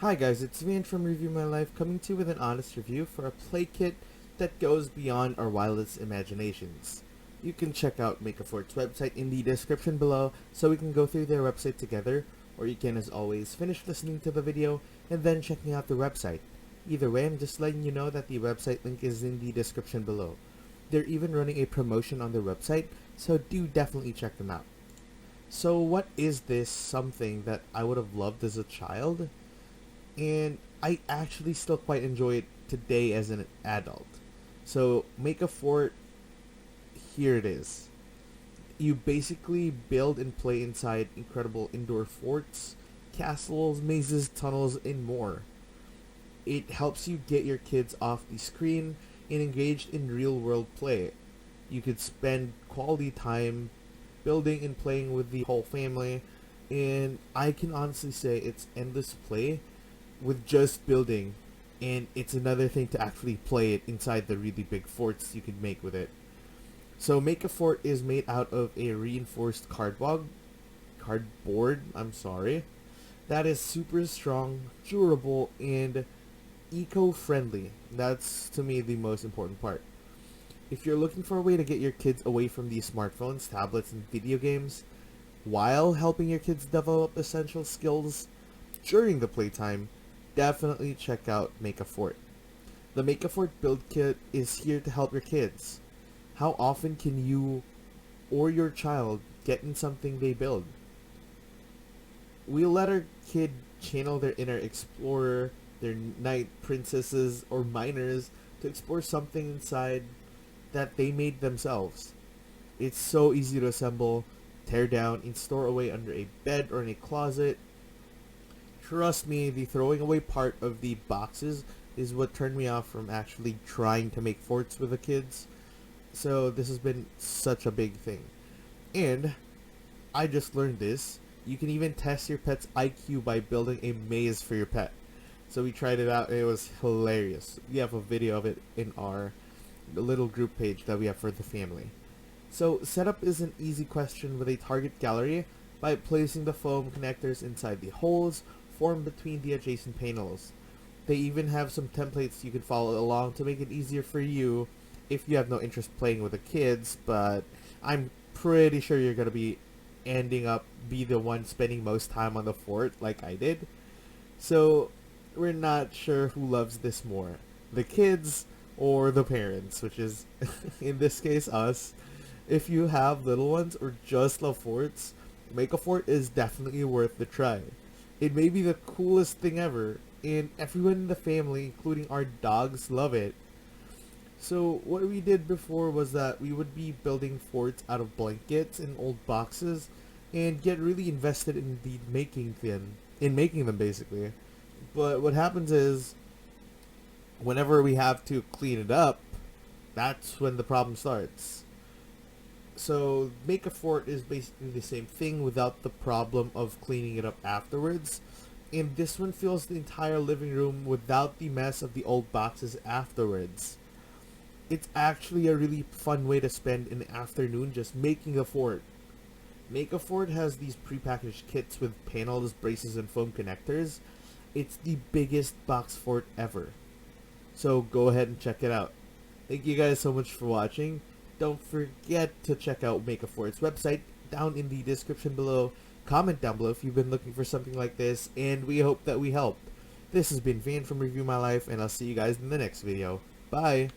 Hi guys, it's Van from Review My Life coming to you with an honest review for a play kit that goes beyond our wildest imaginations. You can check out Make a Fort's website in the description below so we can go through their website together, or you can as always finish listening to the video and then checking out the website. Either way, I'm just letting you know that the website link is in the description below. They're even running a promotion on their website, so do definitely check them out. So what is this something that I would have loved as a child? And I actually still quite enjoy it today as an adult. So, Make a Fort, here it is. You basically build and play inside incredible indoor forts, castles, mazes, tunnels, and more. It helps you get your kids off the screen and engaged in real world play. You could spend quality time building and playing with the whole family, and I can honestly say it's endless play with just building, and it's another thing to actually play it inside the really big forts you can make with it. So Make a Fort is made out of a reinforced cardboard, that is super strong, durable, and eco-friendly. That's to me the most important part. If you're looking for a way to get your kids away from these smartphones, tablets, and video games while helping your kids develop essential skills during the playtime, definitely check out Make a Fort. The Make a Fort build kit is here to help your kids. How often can you or your child get in something they build? We'll let our kid channel their inner explorer, their knight, princesses, or miners to explore something inside that they made themselves. It's so easy to assemble, tear down, and store away under a bed or in a closet. Trust me, the throwing away part of the boxes is what turned me off from actually trying to make forts with the kids. So this has been such a big thing. And I just learned this. You can even test your pet's IQ by building a maze for your pet. So we tried it out and it was hilarious. We have a video of it in our little group page that we have for the family. So setup is an easy question with a target gallery by placing the foam connectors inside the holes formed between the adjacent panels. They even have some templates you can follow along to make it easier for you if you have no interest playing with the kids, but I'm pretty sure you're going to be ending up be the one spending most time on the fort like I did. So we're not sure who loves this more, the kids or the parents, which is in this case us. If you have little ones or just love forts, Make a Fort is definitely worth the try. It may be the coolest thing ever, and everyone in the family, including our dogs, love it. So what we did before was that we would be building forts out of blankets and old boxes and get really invested in the making them basically. But what happens is whenever we have to clean it up, that's when the problem starts. So Make a Fort is basically the same thing without the problem of cleaning it up afterwards. And this one fills the entire living room without the mess of the old boxes afterwards. It's actually a really fun way to spend an afternoon just making a fort. Make a Fort has these prepackaged kits with panels, braces, and foam connectors. It's the biggest box fort ever. So go ahead and check it out. Thank you guys so much for watching. Don't forget to check out Make a Fort's website down in the description below. Comment down below if you've been looking for something like this, and we hope that we helped. This has been Van from Review My Life, and I'll see you guys in the next video. Bye!